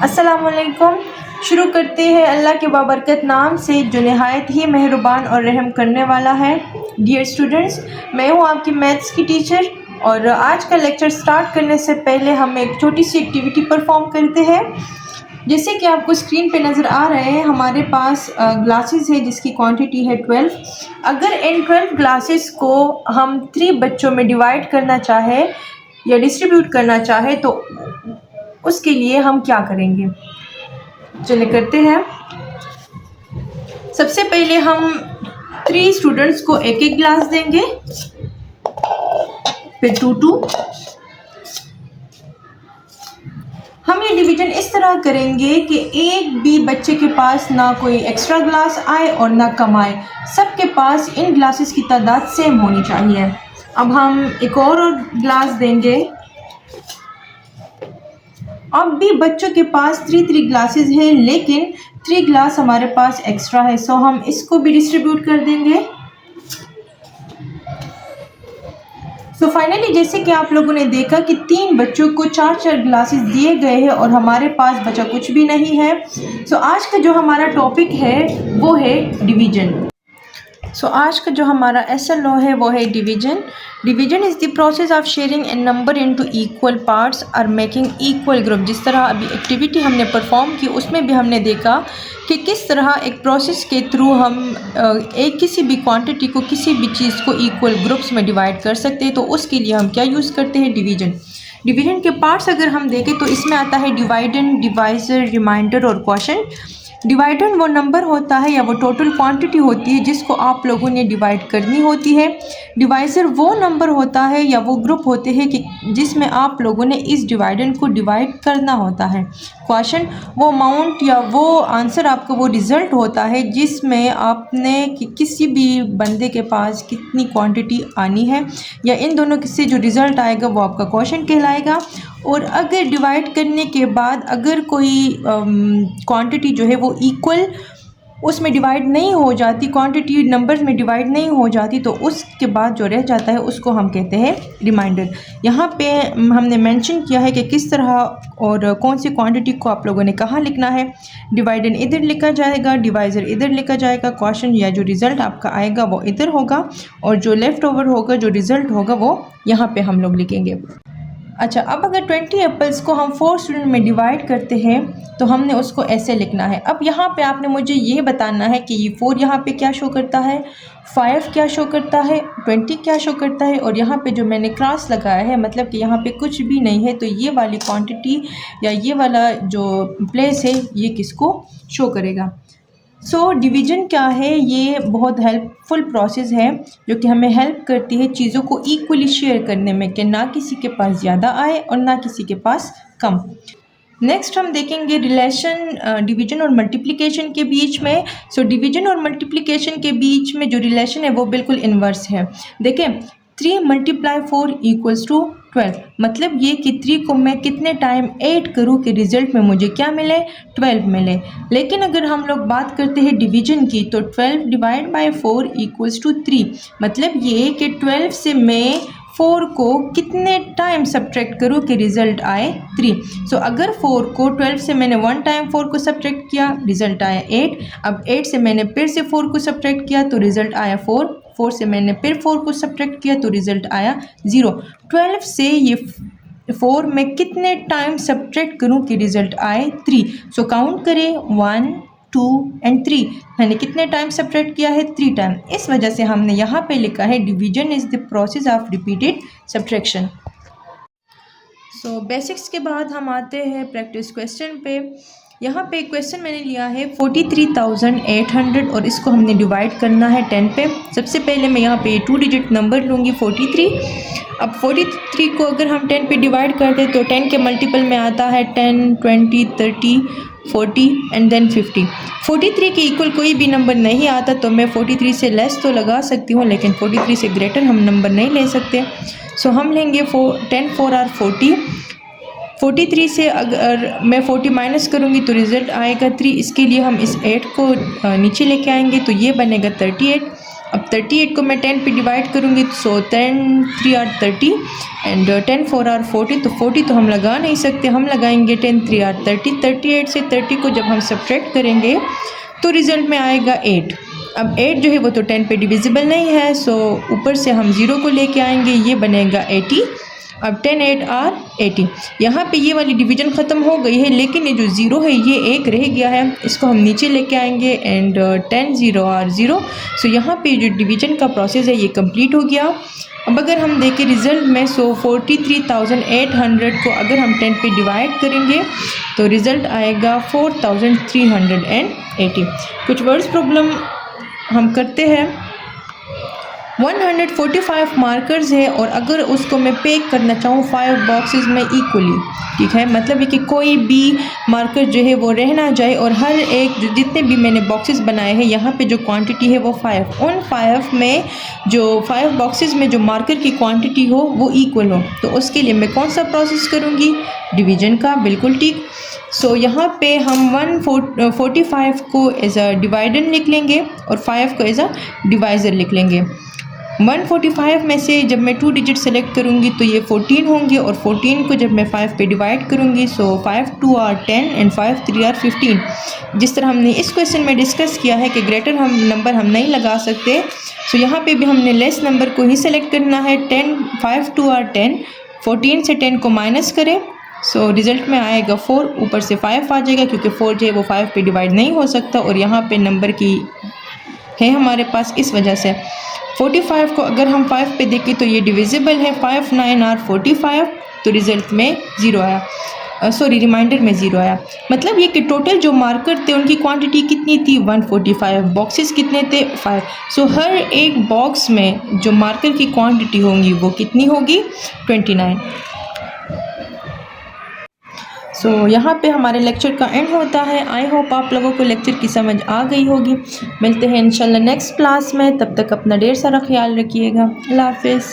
अस्सलामुअलैकुम। शुरू करते हैं अल्लाह के बाबरकत नाम से जो नहायत ही मेहरबान और रहम करने वाला है। डियर स्टूडेंट्स, मैं हूँ आपकी मैथ्स की टीचर और आज का लेक्चर स्टार्ट करने से पहले हम एक छोटी सी एक्टिविटी परफॉर्म करते हैं। जैसे कि आपको स्क्रीन पे नज़र आ रहे हैं, हमारे पास ग्लासेस है जिसकी क्वांटिटी है 12। अगर इन 12 ग्लासेस को हम 3 बच्चों में डिवाइड करना चाहे या डिस्ट्रीब्यूट करना चाहे तो उसके लिए हम क्या करेंगे, चलिए करते हैं। सबसे पहले हम 3 स्टूडेंट्स को एक एक ग्लास देंगे, फिर 2-2। हम ये डिवीजन इस तरह करेंगे कि एक भी बच्चे के पास ना कोई एक्स्ट्रा ग्लास आए और ना कम आए, सबके पास इन ग्लासेस की तादाद सेम होनी चाहिए। अब हम एक और ग्लास देंगे। अब भी बच्चों के पास 3 ग्लासेस हैं, लेकिन 3 ग्लास हमारे पास एक्स्ट्रा है, सो हम इसको भी डिस्ट्रीब्यूट कर देंगे। सो फाइनली जैसे कि आप लोगों ने देखा कि 3 बच्चों को 4 ग्लासेस दिए गए हैं और हमारे पास बचा कुछ भी नहीं है। सो आज का जो हमारा टॉपिक है वो है डिवीजन। सो आज का जो हमारा SLO है वो है division. Division is the process of sharing A number into equal parts और मेकिंग इक्वल ग्रुप। जिस तरह अभी एक्टिविटी हमने परफॉर्म की उसमें भी हमने देखा कि किस तरह एक प्रोसेस के थ्रू हम किसी भी क्वांटिटी को, किसी भी चीज़ को इक्वल ग्रुप्स में डिवाइड कर सकते हैं। तो उसके लिए हम क्या यूज़ करते हैं, डिवीजन। डिवीजन के पार्ट्स अगर हम देखें तो इसमें आता है डिवाइडेंड, डिवाइज़र, रिमाइंडर और क्वोशंट। डिवाइडेंड वो नंबर होता है या वो टोटल क्वांटिटी होती है जिसको आप लोगों ने डिवाइड करनी होती है। डिवाइज़र वो नंबर होता है या वो ग्रुप होते हैं कि जिसमें आप लोगों ने इस डिवाइडेंड को डिवाइड करना होता है। क्वोशंट वो अमाउंट या वो आंसर, आपका वो रिज़ल्ट होता है जिसमें आपने किसी भी बंदे के पास कितनी क्वांटिटी आनी है, या इन दोनों से जो रिज़ल्ट आएगा वो आपका क्वोशंट कहलाएगा। और अगर डिवाइड करने के बाद अगर कोई क्वांटिटी जो है वो इक्वल उसमें डिवाइड नहीं हो जाती, क्वांटिटी नंबर्स में डिवाइड नहीं हो जाती, तो उसके बाद जो रह जाता है उसको हम कहते हैं रिमाइंडर। यहाँ पे हमने मेंशन किया है कि किस तरह और कौन सी क्वांटिटी को आप लोगों ने कहाँ लिखना है। डिवाइडेंड इधर लिखा जाएगा, डिवाइज़र इधर लिखा जाएगा, क्वोशंट या जो रिज़ल्ट आपका आएगा वो इधर होगा, और जो लेफ़्ट ओवर होगा, जो रिज़ल्ट होगा वो यहाँ पे हम लोग लिखेंगे। अच्छा, अब अगर 20 एप्पल्स को हम 4 स्टूडेंट में डिवाइड करते हैं तो हमने उसको ऐसे लिखना है। अब यहाँ पे आपने मुझे ये बताना है कि ये 4 यहाँ पे क्या शो करता है, 5 क्या शो करता है, 20 क्या शो करता है, और यहाँ पे जो मैंने क्रॉस लगाया है मतलब कि यहाँ पे कुछ भी नहीं है, तो ये वाली क्वांटिटी या ये वाला जो प्लेस है ये किसको शो करेगा। सो डिवीजन क्या है, ये बहुत हेल्पफुल प्रोसेस है जो कि हमें हेल्प करती है चीज़ों को इक्वली शेयर करने में, कि ना किसी के पास ज़्यादा आए और ना किसी के पास कम। नेक्स्ट हम देखेंगे रिलेशन डिवीजन और मल्टीप्लिकेशन के बीच में। सो डिवीजन और मल्टीप्लिकेशन के बीच में जो रिलेशन है वो बिल्कुल इन्वर्स है। देखें, 3 × 4 = 12, मतलब ये कि 3 को मैं कितने टाइम ऐड करूँ कि रिज़ल्ट में मुझे क्या मिले, 12 मिले। लेकिन अगर हम लोग बात करते हैं डिवीजन की तो 12 / 4 = 3, मतलब ये कि 12 से मैं 4 को कितने टाइम सब्ट्रैक्ट करूँ कि रिज़ल्ट आए 3। सो अगर 4 को 12 से मैंने 1 टाइम 4 को सब्ट्रैक्ट किया, रिज़ल्ट आया 8। अब 8 से मैंने फिर से 4 को सब्ट्रैक्ट किया तो रिज़ल्ट आया 4। 4 से मैंने फिर 4 को सब्ट्रैक्ट किया तो रिज़ल्ट आया 0। 12 से ये 4 में कितने टाइम सब्ट्रैक्ट करूँ कि रिज़ल्ट आए 3। सो काउंट करें 1, 2 एंड 3। मैंने कितने टाइम सब्ट्रैक्ट किया है, 3 टाइम। इस वजह से हमने यहाँ पे लिखा है division is the process of repeated subtraction. So basics के बाद हम आते हैं प्रैक्टिस क्वेश्चन पे। यहाँ पे क्वेश्चन मैंने लिया है 43,800 और इसको हमने डिवाइड करना है 10 पे। सबसे पहले मैं यहाँ पे 2 डिजिट नंबर लूँगी 43। अब 43 को अगर हम 10 पे डिवाइड करते तो 10 के मल्टीपल में आता है 10, 20, 30, 40 एंड देन 50। 43 के इक्वल कोई भी नंबर नहीं आता, तो मैं 43 से लेस तो लगा सकती हूँ लेकिन 43 से ग्रेटर हम नंबर नहीं ले सकते। सो हम लेंगे 10 4 और 40। 43 से अगर मैं 40 माइनस करूँगी तो रिज़ल्ट आएगा 3। इसके लिए हम इस 8 को नीचे लेके आएंगे तो ये बनेगा 38। अब 38 को मैं 10 पे डिवाइड करूँगी, सो 10 3 आर 30 एंड 10 4 आर 40, तो 40 तो हम लगा नहीं सकते, हम लगाएंगे 10 3 आर 30। 38 से 30 को जब हम सब्ट्रैक्ट करेंगे तो रिज़ल्ट में आएगा 8। अब 8 जो है वो तो 10 पे डिविजिबल नहीं है, सो ऊपर से हम 0 को लेके आएंगे, ये बनेगा 80। अब 10 8 आर 80। यहाँ पे ये वाली डिवीजन ख़त्म हो गई है, लेकिन ये जो 0 है ये एक रह गया है, इसको हम नीचे लेके आएंगे एंड 10 0 आर 0। सो यहाँ पे जो डिवीजन का प्रोसेस है ये कंप्लीट हो गया। अब अगर हम देखें रिज़ल्ट में, सो 43,800 को अगर हम 10 पे डिवाइड करेंगे तो रिज़ल्ट आएगा 4,380। कुछ वर्ड्स प्रॉब्लम हम करते हैं। 145 मार्कर्स है और अगर उसको मैं पैक करना चाहूँ 5 बॉक्सेस में इक्वली, ठीक है, मतलब है कि कोई भी मार्कर जो है वो रह ना जाए और हर एक जो जितने भी मैंने बॉक्सेस बनाए हैं यहाँ पे जो क्वांटिटी है वो 5, उन 5 में जो 5 बॉक्सेस में जो मार्कर की क्वांटिटी हो वो इक्वल हो, तो उसके लिए मैं कौन सा प्रोसेस करूँगी? डिवीजन का, बिल्कुल ठीक। सो यहाँ पे हम 145 को एज अ डिवाइडर लिख लेंगे और 5 को एज अ डिवाइज़र लिख लेंगे। 145 में से जब मैं 2 डिजिट सेलेक्ट करूँगी तो ये 14 होंगे और 14 को जब मैं 5 पे डिवाइड करूँगी, सो 5 2 आर 10 एंड 5 3 आर 15। जिस तरह हमने इस क्वेश्चन में डिस्कस किया है कि ग्रेटर नंबर हम नहीं लगा सकते, सो यहाँ पे भी हमने लेस नंबर को ही सेलेक्ट करना है। 10 5 2 आर 10, 14 से 10 को माइनस करें, सो रिज़ल्ट में आएगा 4, ऊपर से 5 आ जाएगा क्योंकि 4 जो है वो 5 पे डिवाइड नहीं हो सकता और यहाँ पे नंबर की है हमारे पास, इस वजह से 45 को अगर हम 5 पे देखें तो ये डिविजिबल है, 5 9 आर 45, तो रिज़ल्ट में 0 आया, सॉरी रिमाइंडर में 0 आया। मतलब ये कि टोटल जो मार्कर थे उनकी क्वांटिटी कितनी थी? 145। बॉक्सेस कितने थे? 5। सो हर एक बॉक्स में जो मार्कर की क्वांटिटी होंगी वो कितनी होगी? 29। सो यहाँ पे हमारे लेक्चर का एंड होता है। आई होप आप लोगों को लेक्चर की समझ आ गई होगी। मिलते हैं इंशाल्लाह नेक्स्ट क्लास में, तब तक अपना ढेर सारा ख्याल रखिएगा। अल्लाह हाफिज़।